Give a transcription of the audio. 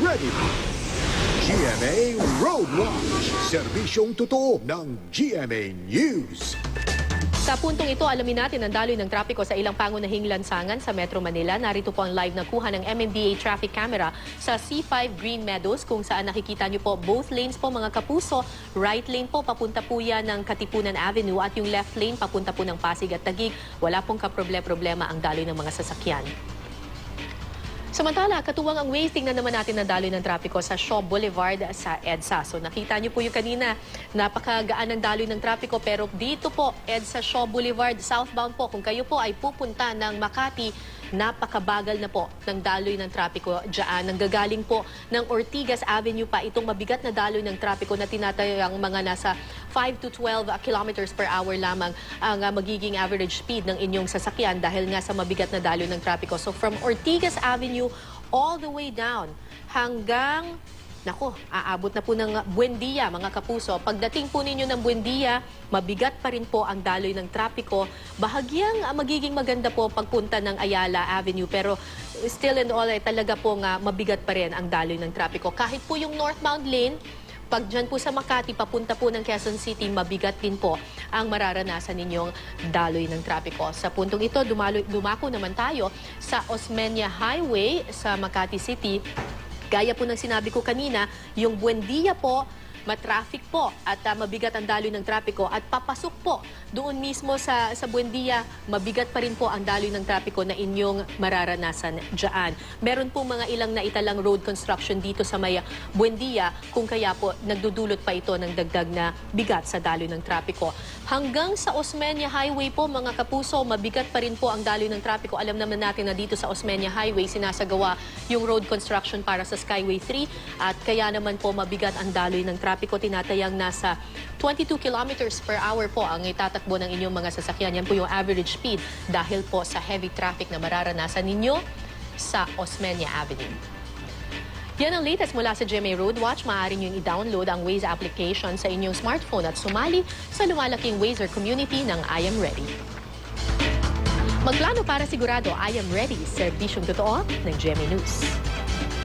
ready. GMA Road Watch, serbisyong totoo ng GMA News. Sa puntong ito, alamin natin ang daloy ng trapiko sa ilang pangunahing lansangan sa Metro Manila. Narito po ang live na kuha ng MMDA traffic camera sa C5 Green Meadows kung saan nakikita nyo po both lanes po mga kapuso. Right lane po papunta po yan ng Katipunan Avenue at yung left lane papunta po ng Pasig at Taguig. Wala pong kaproblema ang daloy ng mga sasakyan. Samantala, katuwang ang Waze, tingnan naman natin ang daloy ng trapiko sa Shaw Boulevard sa EDSA. So nakita niyo po yung kanina, napakagaan ng daloy ng trapiko pero dito po, EDSA Shaw Boulevard, southbound po, kung kayo po ay pupunta ng Makati, napakabagal na po ng daloy ng trapiko dyan. Nanggagaling po ng Ortigas Avenue pa itong mabigat na daloy ng trapiko na tinatayang mga nasa 5 to 12 kilometers per hour lamang ang magiging average speed ng inyong sasakyan dahil nga sa mabigat na daloy ng trapiko. So from Ortigas Avenue all the way down hanggang aabot na po ng Buendia, mga kapuso. Pagdating po ninyo ng Buendia, mabigat pa rin po ang daloy ng trapiko. Bahagyang magiging maganda po pagpunta ng Ayala Avenue. Pero still and all, talaga po nga mabigat pa rin ang daloy ng trapiko. Kahit po yung northbound lane, pag dyan po sa Makati, papunta po ng Quezon City, mabigat din po ang mararanasan ninyong daloy ng trapiko. Sa puntong ito, dumako naman tayo sa Osmeña Highway sa Makati City. Gaya po ng sinabi ko kanina, yung Buendia po, matraffic po at mabigat ang daloy ng trapiko at papasok po doon mismo sa Buendia, mabigat pa rin po ang daloy ng trapiko na inyong mararanasan dyan. Meron po mga ilang naitalang road construction dito sa may Buendia kung kaya po nagdudulot pa ito ng dagdag na bigat sa daloy ng trapiko. Hanggang sa Osmeña Highway po mga kapuso, mabigat pa rin po ang daloy ng trapiko. Alam naman natin na dito sa Osmeña Highway sinasagawa yung road construction para sa Skyway 3 at kaya naman po mabigat ang daloy ng trapiko. Tinatayang nasa 22 kilometers per hour po ang itatakbo ng inyong mga sasakyan. Yan po yung average speed dahil po sa heavy traffic na mararanasan ninyo sa Osmeña Avenue. Yan ang latest mula sa GMA Road Watch. Maaari nyo i-download ang Waze application sa inyong smartphone at sumali sa lumalaking Wazer community ng I Am Ready. Magplano para sigurado I Am Ready, serbisyong totoo ng GMA News.